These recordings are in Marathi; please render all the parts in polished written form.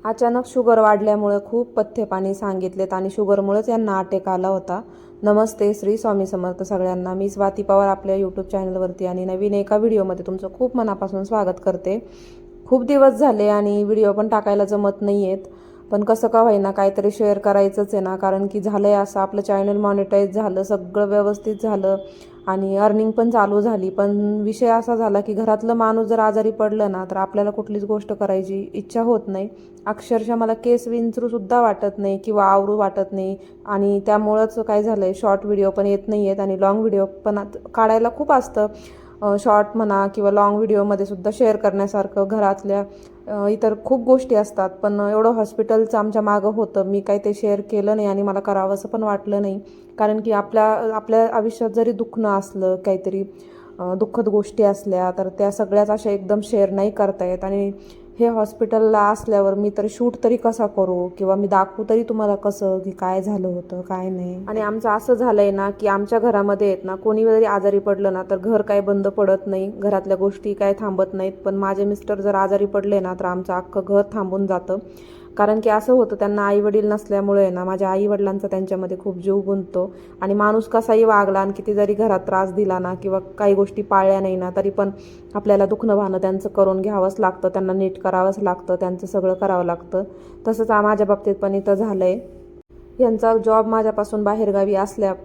अचानक शुगर वाढल्यामुळे खूप पथ्य पाणी सांगितलेत आणि शुगरमुळेच यांना अटॅक आला होता. नमस्ते, श्री स्वामी समर्थ सगळ्यांना. मी स्वाती पवार आपल्या यूट्यूब चॅनलवरती आणि नवीन एका व्हिडिओमध्ये तुमचं खूप मनापासून स्वागत करते. खूप दिवस झाले आणि व्हिडिओ पण टाकायला जमत नाही आहेत, पण कसं का होईना काहीतरी शेअर करायचंच आहे ना, कारण की झालंय असं आपलं चॅनल मॉनिटाईज झालं, सगळं व्यवस्थित झालं आणि अर्निंग पण चालू झाली. पण विषय असा झाला की घरातलं माणूस जर आजारी पडलं ना तर आपल्याला कुठलीच गोष्ट करायची इच्छा होत नाही. अक्षरशः मला केस विंचरूसुद्धा वाटत नाही किंवा आवरू वाटत नाही आणि त्यामुळंच काय झालं आहे, शॉर्ट व्हिडिओ पण येत नाही आहेत आणि लाँग व्हिडिओ पण काढायला खूप असतं. शॉर्ट म्हणा किंवा लाँग व्हिडिओमध्ये सुद्धा शेअर करण्यासारखं घरातल्या इतर खूप गोष्टी असतात, पण एवढं हॉस्पिटलचं आमच्या मागं होतं, मी काही ते शेअर केलं नाही आणि मला करावंसं पण वाटलं नाही. कारण की आपल्या आयुष्यात जरी दुखणं असलं, काहीतरी दुःखद गोष्टी असल्या तर त्या सगळ्याच अशा एकदम शेअर नाही करता येत. आणि हे हॉस्पिटलला असल्यावर मी तर शूट तरी कसा करू किंवा मी दाखवू तरी तुम्हाला कसं की काय झालं होतं काय नाही. आणि आमचं असं झालंय ना की आमच्या घरामध्ये आहेत ना, कोणी जरी आजारी पडलं ना तर घर काय बंद पडत नाही, घरातल्या गोष्टी काय थांबत नाहीत. पण माझे मिस्टर जर आजारी पडले ना तर आमचं अख्खं घर थांबून जातं. कारण की असं होतं, त्यांना आईवडील नसल्यामुळे ना माझ्या आईवडिलांचा त्यांच्यामध्ये खूप जीव गुंततो. आणि माणूस कसाही वागला आणि किती जरी घरात त्रास दिला ना किंवा काही गोष्टी पाळल्या नाही ना तरी पण आपल्याला दुखणं भानं त्यांचं करून घ्यावंच लागतं, त्यांना नीट करावंच लागतं, त्यांचं सगळं करावं लागतं. तसंच माझ्या बाबतीत पण इथं झालं आहे. यांचा जॉब माझ्यापासून बाहेरगावी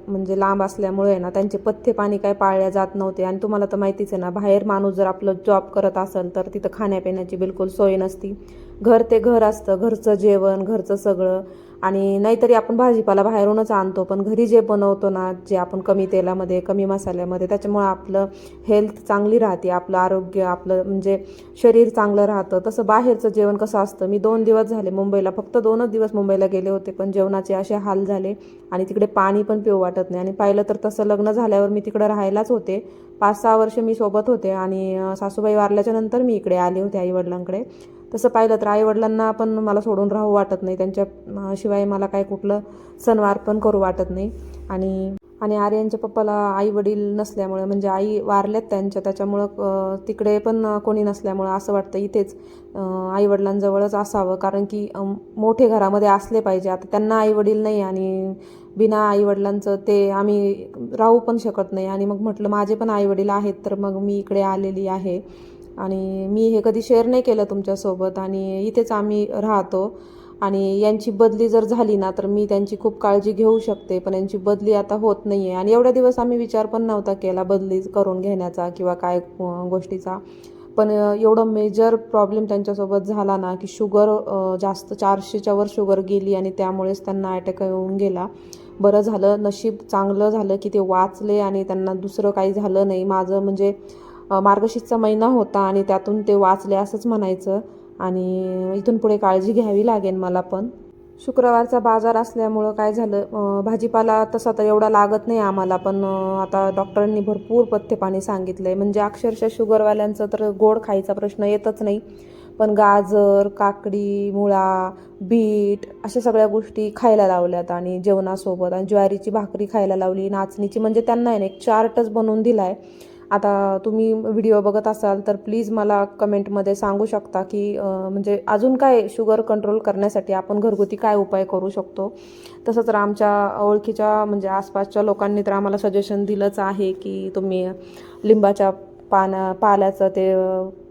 म्हणजे लांब असल्यामुळे ना त्यांचे पथ्य पाणी काय पाळल्या जात नव्हते. आणि तुम्हाला तर माहितीच आहे ना, बाहेर माणूस जर आपलं जॉब करत असेल तर तिथं खाण्यापिण्याची बिलकुल सोय नसती. घर ते घर असतं, घरचं जेवण, घरचं सगळं. आणि नाहीतरी आपण भाजीपाला बाहेरूनच आणतो, पण घरी जे बनवतो ना, जे आपण कमी तेलामध्ये कमी मसाल्यामध्ये, त्याच्यामुळं आपलं हेल्थ चांगली राहते, आपलं आरोग्य, आपलं म्हणजे शरीर चांगलं राहतं. तसं बाहेरचं जेवण कसं असतं, मी 2 दिवस झाले मुंबईला, फक्त 2च दिवस मुंबईला गेले होते, पण जेवणाचे असे हाल झाले आणि तिकडे पाणी पण पिऊ वाटत नाही. आणि पाहिलं तर तसं लग्न झाल्यावर मी तिकडे राहायलाच होते, 5-6 वर्ष मी सोबत होते आणि सासूबाई वारल्याच्या नंतर मी इकडे आले होते आईवडिलांकडे. तसं पाहिलं तर आईवडिलांना पण मला सोडून राहू वाटत नाही, त्यांच्या शिवाय मला काय कुठलं सणवार पण करू वाटत नाही. आणि आणि आर्यनच्या पप्पाला आई वडील नसल्यामुळे, म्हणजे आई वारल्यात त्यांच्या, त्याच्यामुळं तिकडे पण कोणी नसल्यामुळं असं वाटतं इथेच आईवडिलांजवळच असावं. कारण की मोठे घरामध्ये असले पाहिजे. आता त्यांना आईवडील नाही आणि बिना आईवडिलांचं ते आम्ही राहू पण शकत नाही. आणि मग म्हटलं माझे पण आईवडील आहेत, तर मग मी इकडे आलेली आहे. आणि मी हे कधी शेअर नाही केलं तुमच्यासोबत आणि इथेच आम्ही राहतो. आणि यांची बदली जर झाली ना तर मी त्यांची खूप काळजी घेऊ शकते, पण यांची बदली आता होत नाही आहे. आणि एवढ्या दिवस आम्ही विचार पण नव्हता केला बदली करून घेण्याचा किंवा काय गोष्टीचा. पण एवढं मेजर प्रॉब्लेम त्यांच्यासोबत झाला ना की शुगर जास्त 400च्या वर शुगर गेली आणि त्यामुळेच त्यांना अटॅक येऊन गेला. बरं झालं, नशीब चांगलं झालं की ते वाचले आणि त्यांना दुसरं काही झालं नाही. माझं म्हणजे मार्गशीर्षचा महिना होता आणि त्यातून ते वाचले असंच म्हणायचं. आणि इथून पुढे काळजी घ्यावी लागेल मला पण. शुक्रवारचा बाजार असल्यामुळं काय झालं, भाजीपाला तसा तर एवढा लागत नाही आम्हाला, पण आता डॉक्टरांनी भरपूर पथ्य पाणी सांगितलं आहे. म्हणजे अक्षरशः शुगरवाल्यांचं तर गोड खायचा प्रश्न येतच नाही, पण गाजर, काकडी, मुळा, बीट अशा सगळ्या गोष्टी खायला लावल्यात आणि जेवणासोबत. आणि ज्वारीची भाकरी खायला लावली, नाचणीची. म्हणजे त्यांना आहे ना एक चार्टच बनवून दिला आहे. आता तुम्ही व्हिडिओ बघत असाल तर प्लीज मला कमेंटमध्ये सांगू शकता की म्हणजे अजून काय शुगर कंट्रोल करण्यासाठी आपण घरगुती काय उपाय करू शकतो. तसंच तर आमच्या ओळखीच्या म्हणजे आसपासच्या लोकांनी तर आम्हाला सजेशन दिलंच आहे की तुम्ही लिंबाच्या पाल्याचं ते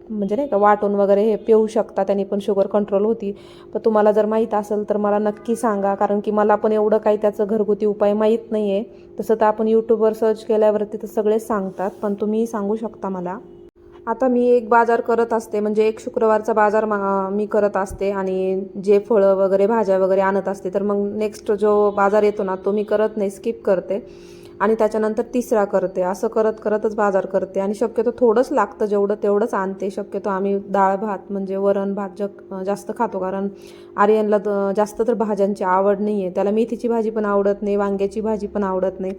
म्हणजे नाही का वाटून वगैरे हे पिऊ शकता, त्यांनी पण शुगर कंट्रोल होती. पण तुम्हाला जर माहीत असेल तर मला नक्की सांगा, कारण की मला पण एवढं काही त्याचं घरगुती उपाय माहीत नाही आहे. तसं तर आपण यूट्यूबवर सर्च केल्यावरती तर सगळेच सांगतात, पण तुम्ही सांगू शकता मला. आता मी एक बाजार करत असते, म्हणजे एक शुक्रवारचा बाजार मी करत असते आणि जे फळं वगैरे भाज्या वगैरे आणत असते, तर मग नेक्स्ट जो बाजार येतो ना तो मी करत नाही, स्किप करते. आणि त्याच्यानंतर तिसरा करते, असं करत करतच बाजार करते. आणि शक्यतो थोडंच लागतं, जेवढं तेवढंच आणते. शक्यतो आम्ही डाळ भात म्हणजे वरण भात जास्त खातो, कारण आर्यनला जास्त तर भाज्यांची आवड नाही आहे. त्याला मेथीची भाजी पण आवडत नाही, वांग्याची भाजी पण आवडत नाही.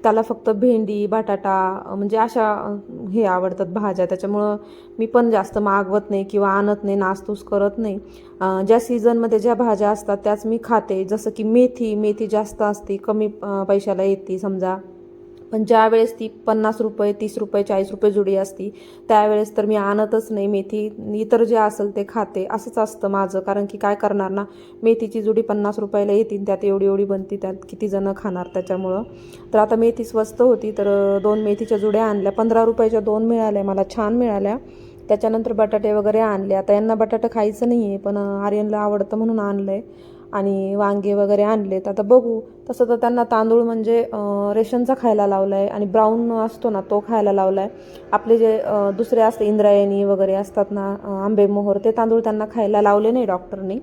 त्याला फक्त भेंडी, बटाटा म्हणजे अशा हे आवडतात भाज्या. त्याच्यामुळं मी पण जास्त मागवत नाही किंवा आणत नाही, नासधूस करत नाही. ज्या सीझनमध्ये ज्या भाज्या असतात त्याच मी खाते. जसं की मेथी जास्त असते, कमी पैशाला येते. समजा पण ज्यावेळेस ती 50 रुपये 30 रुपये 40 रुपये जुडी असती त्यावेळेस तर मी आणतच नाही मेथी. इतर जे असेल ते खाते, असंच असतं माझं. कारण की काय करणार ना, मेथीची जुडी 50 रुपयाला येतील, त्यात एवढी एवढी बनती, त्यात किती जणं खाणार त्याच्यामुळं. तर आता मेथी स्वस्त होती तर 2 मेथीच्या जुड्या आणल्या, 15 रुपयाच्या 2 मिळाल्या मला, छान मिळाल्या. त्याच्यानंतर बटाटे वगैरे आणले. आता यांना बटाटा खायचं नाही आहे पण आर्यनला आवडतं म्हणून आणलं आहे. आणि वांगे वगैरे आणलेत. आता बघू. तसं तर त्यांना तांदूळ म्हणजे रेशनचा खायला लावला आहे आणि ब्राऊन असतो ना तो खायला लावला आहे. आपले जे दुसरे असते इंद्रायणी वगैरे असतात ना, आंबेमोहर, ते तांदूळ त्यांना खायला लावले नाही डॉक्टरनी.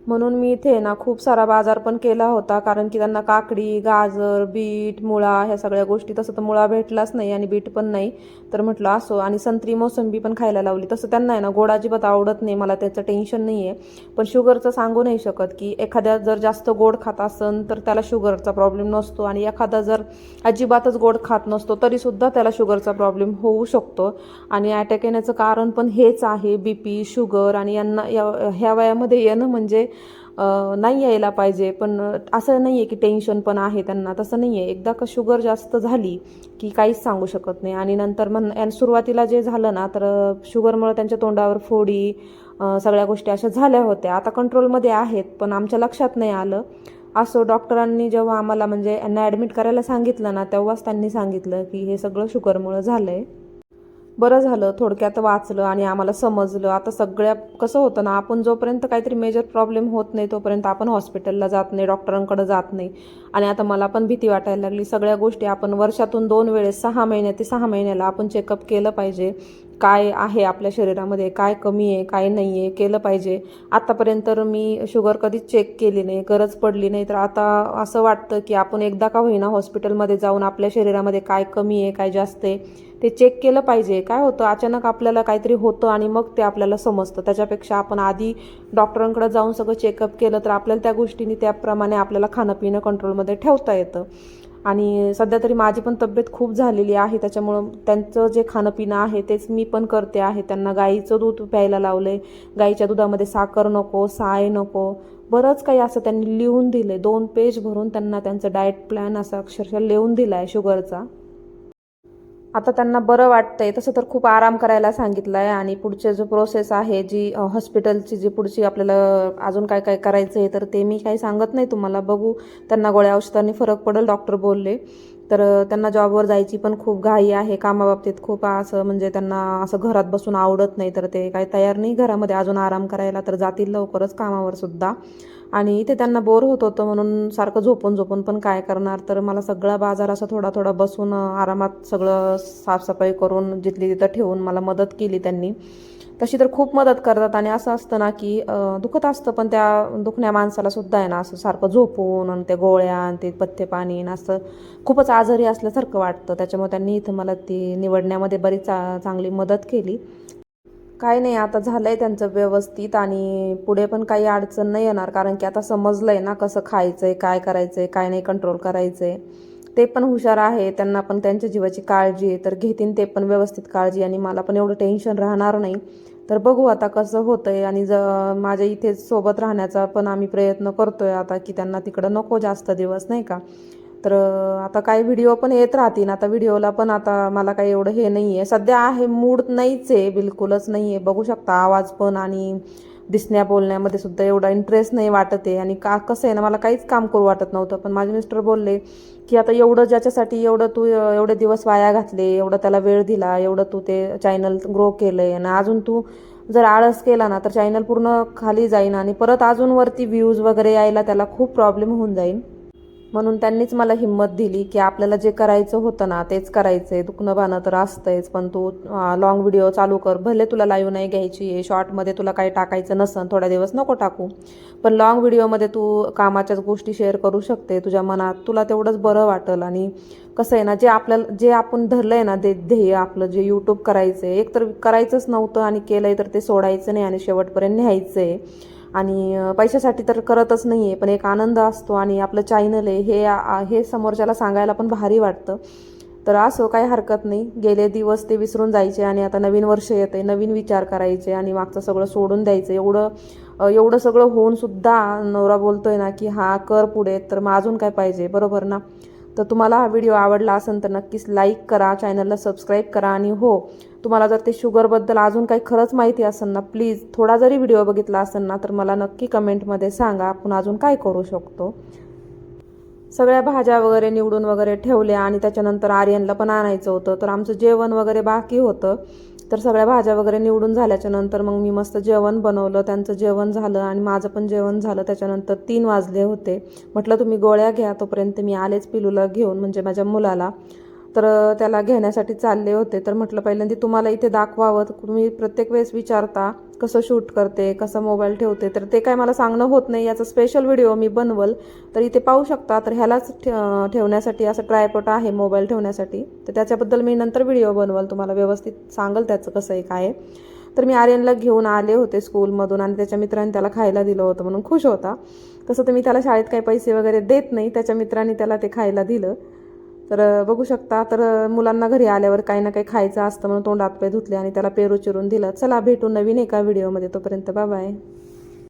म्हणून मी इथे ना खूप सारा बाजार पण केला होता, कारण की त्यांना काकडी, गाजर, बीट, मुळा ह्या सगळ्या गोष्टी, तसं तर मुळा भेटलाच नाही आणि बीट पण नाही, तर म्हटलं असो. आणि संत्री मोसंबी पण खायला लावली. तसं त्यांना आहे ना गोड अजिबात आवडत नाही, मला त्याचं टेन्शन नाही आहे. पण शुगरचं सांगू नाही शकत की एखाद्या जर जास्त गोड खात असेल तर त्याला शुगरचा प्रॉब्लेम नसतो, आणि एखादा जर अजिबातच गोड खात नसतो तरीसुद्धा त्याला शुगरचा प्रॉब्लेम होऊ शकतो. आणि अटॅक येण्याचं कारण पण हेच आहे, BP, शुगर. आणि यांना ह्या वयामध्ये येणं म्हणजे नाही यायला पाहिजे, पण असं नाही आहे की टेन्शन पण आहे त्यांना, तसं नाही आहे. एकदा का शुगर जास्त झाली की काहीच सांगू शकत नाही. आणि नंतर मग सुरुवातीला जे झालं ना, तर शुगरमुळे त्यांच्या तोंडावर फोडी, सगळ्या गोष्टी अशा झाल्या होत्या. आता कंट्रोलमध्ये आहेत पण आमच्या लक्षात नाही आलं. असो, डॉक्टरांनी जेव्हा आम्हाला म्हणजे यांना ॲडमिट करायला सांगितलं ना, तेव्हाच त्यांनी सांगितलं की हे सगळं शुगरमुळं झालं आहे. बरं झालं, थोडक्यात वाचलं आणि आम्हाला समजलं. आता सगळ्या कसं होतं ना, आपण जोपर्यंत काहीतरी मेजर प्रॉब्लेम होत नाही तोपर्यंत आपण हॉस्पिटलला जात नाही, डॉक्टरांकडे जात नाही. आणि आता मला पण भीती वाटायला लागली. सगळ्या गोष्टी आपण वर्षातून 2 वेळेस 6 महिन्या ते 6 महिन्याला आपण चेकअप केलं पाहिजे. काय आहे आपल्या शरीरामध्ये, काय कमी आहे, काय नाही आहे, केलं पाहिजे. आत्तापर्यंत तर मी शुगर कधीच चेक केली नाही, गरज पडली नाही. तर आता असं वाटतं की आपण एकदा का होईना हॉस्पिटलमध्ये जाऊन आपल्या शरीरामध्ये काय कमी आहे, काय जास्त आहे ते चेक केलं पाहिजे. काय होतं, अचानक आपल्याला काहीतरी होतं आणि मग ते आपल्याला समजतं. त्याच्यापेक्षा आपण आधी डॉक्टरांकडे जाऊन सगळं चेकअप केलं तर आपल्याला त्या गोष्टींनी त्याप्रमाणे आपल्याला खाणं पिणं कंट्रोलमध्ये ठेवता येतं. आणि सध्या तरी माझी पण तब्येत खूप झालेली आहे, त्याच्यामुळं त्यांचं जे खाणं पिणं आहे तेच मी पण करते आहे. त्यांना गाईचं दूध प्यायला लावलं आहे. गाईच्या दुधामध्ये साखर नको, साय नको, बरंच काही असं त्यांनी लिहून दिलं आहे. 2 पेज भरून त्यांना त्यांचं डाएट प्लॅन असा अक्षरशः लिहून दिला आहे शुगरचा. आता त्यांना बरं वाटतंय. तसं तर खूप आराम करायला सांगितलं आहे. आणि पुढचे जो प्रोसेस आहे, जी हॉस्पिटलची जी पुढची आपल्याला अजून काय काय करायचं आहे, तर ते मी काही सांगत नाही तुम्हाला. बघू, त्यांना गोळ्या औषधांनी फरक पडेल डॉक्टर बोलले. तर त्यांना जॉबवर जायची पण खूप घाई आहे, कामाबाबतीत खूप असं म्हणजे त्यांना असं घरात बसून आवडत नाही, तर ते काही तयार नाही घरामध्ये अजून आराम करायला. तर जातील लवकरच कामावर सुद्धा. आणि इथे त्यांना बोर होत होतं म्हणून सारखं झोपून झोपून पण काय करणार. तर मला सगळा बाजार असा थोडा थोडा बसून आरामात सगळं साफसफाई करून जिथली तिथं ठेवून मला मदत केली त्यांनी. तशी तर खूप मदत करतात. आणि असं असतं ना की दुखत असतं पण त्या दुखण्या माणसाला सुद्धा आहे ना असं सारखं झोपून आणि त्या गोळ्या आणि ते पथ्य पाणी आणि असं खूपच आजारी असल्यासारखं वाटतं. त्याच्यामुळे त्यांनी इथं मला ती निवडण्यामध्ये बरीच चांगली मदत केली. काय नाही, आता झालंय त्यांचं व्यवस्थित आणि पुढे पण काही अडचण नाही येणार, कारण की आता समजलंय ना कसं खायचंय, काय करायचंय, काय नाही कंट्रोल करायचंय. ते पण हुशार आहे, त्यांना पण त्यांच्या जीवाची काळजी आहे, तर घेतील ते पण व्यवस्थित काळजी आणि मला पण एवढं टेन्शन राहणार नाही. तर बघू आता कसं होतंय. आणि माझ्या इथेच सोबत राहण्याचा पण आम्ही प्रयत्न करतोय आता, की त्यांना तिकडं नको जास्त दिवस, नाही का. तर आता काही व्हिडिओ पण येत राहतील. आता व्हिडिओला पण आता मला काही एवढं हे नाही आहे सध्या, आहे मूड नाहीच आहे, बिलकुलच नाही आहे. बघू शकता आवाज पण आणि दिसण्या बोलण्यामध्ये सुद्धा एवढा इंटरेस्ट नाही वाटत आहे. आणि कसं आहे ना, मला काहीच काम करू वाटत नव्हतं, पण माझे मिस्टर बोलले की आता एवढं ज्याच्यासाठी एवढं तू एवढे दिवस वाया घातले, एवढं त्याला वेळ दिला, एवढं तू ते चॅनल ग्रो केलंय, आणि अजून तू जर आळस केला ना तर चॅनल पूर्ण खाली जाईन आणि परत अजून वरती व्ह्यूज वगैरे यायला त्याला खूप प्रॉब्लेम होऊन जाईल. म्हणून त्यांनीच मला हिंमत दिली की आपल्याला जे करायचं होतं ना तेच करायचंय. दुखणं भाणं तर असतंच, पण तू लॉंग व्हिडिओ चालू कर. भले तुला लाईव्ह नाही घ्यायची आहे, शॉर्टमध्ये तुला काही टाकायचं नसन, थोड्या दिवस नको टाकू, पण लॉंग व्हिडिओमध्ये तू कामाच्याच गोष्टी शेअर करू शकते तुझ्या मनात, तुला तेवढंच बरं वाटेल. आणि कसं आहे ना, जे आपण धरलंय ना ते ध्येय आपलं, जे यूट्यूब करायचं आहे, एक तर करायचंच नव्हतं आणि केलंय तर ते सोडायचं नाही आणि शेवटपर्यंत न्यायचं आहे. आणि पैशासाठी तर करतच नाही आहे, पण एक आनंद असतो आणि आपलं चॅनल आहे हे समोरच्याला सांगायला पण भारी वाटतं. तर असो, काही हरकत नाही. गेले दिवस ते विसरून जायचे आणि आता नवीन वर्ष येते, नवीन विचार करायचे आणि मागचं सगळं सोडून द्यायचं. एवढं सगळं होऊन सुद्धा नवरा बोलतोय ना की हा कर पुढे, तर मग अजून काय पाहिजे, बरोबर ना. तर तुम्हाला हा व्हिडिओ आवडला असेल तर नक्कीच लाईक करा, चॅनलला सबस्क्राईब करा. आणि हो, तुम्हाला जर ते शुगरबद्दल अजून काही खरंच माहिती असेल ना, प्लीज थोडा जरी व्हिडिओ बघितला असेल ना तर मला नक्की कमेंटमध्ये सांगा, आपण अजून काय करू शकतो. सगळ्या भाज्या वगैरे निवडून वगैरे ठेवल्या आणि त्याच्यानंतर आर्यनला पण आणायचं होतं, तर आमचं जेवण वगैरे बाकी होतं. तर सगळ्या भाज्या वगैरे निवडून झाल्याच्या नंतर मग मी मस्त जेवण बनवलं, त्यांचं जेवण झालं आणि माझं पण जेवण झालं. त्याच्यानंतर 3 वाजले होते. म्हटलं तुम्ही गोळ्या घ्या, तोपर्यंत मी आलेच पिलूला घेऊन, म्हणजे माझ्या मुलाला. तर त्याला घेण्यासाठी चालले होते. तर म्हटलं पहिल्यांदा तुम्हाला इथे दाखवावं. तुम्ही प्रत्येक वेळेस विचारता कसं शूट करते, कसं मोबाईल ठेवते, तर ते काय मला सांगणं होत नाही. याचा स्पेशल व्हिडिओ मी बनवल, तर इथे पाहू शकता. तर ह्यालाच ठेवण्यासाठी असं ट्रायपॉड आहे मोबाईल ठेवण्यासाठी, तर त्याच्याबद्दल मी नंतर व्हिडिओ बनवल, तुम्हाला व्यवस्थित सांगल त्याचं कसं आहे काय. तर मी आर्यनला घेऊन आले होते स्कूलमधून आणि त्याच्या मित्रांनी त्याला खायला दिलं होतं म्हणून खुश होता. तसं तर मी त्याला शाळेत काही पैसे वगैरे देत नाही, त्याच्या मित्रांनी त्याला ते खायला दिलं. तर बघू शकता. तर मुलांना घरी आल्यावर काही ना काही खायचं असतं म्हणून तोंड हात पाय धुतले आणि त्याला पेरू चिरून दिलं. चला भेटू नवीन एका व्हिडिओमध्ये, तोपर्यंत बाय बाय.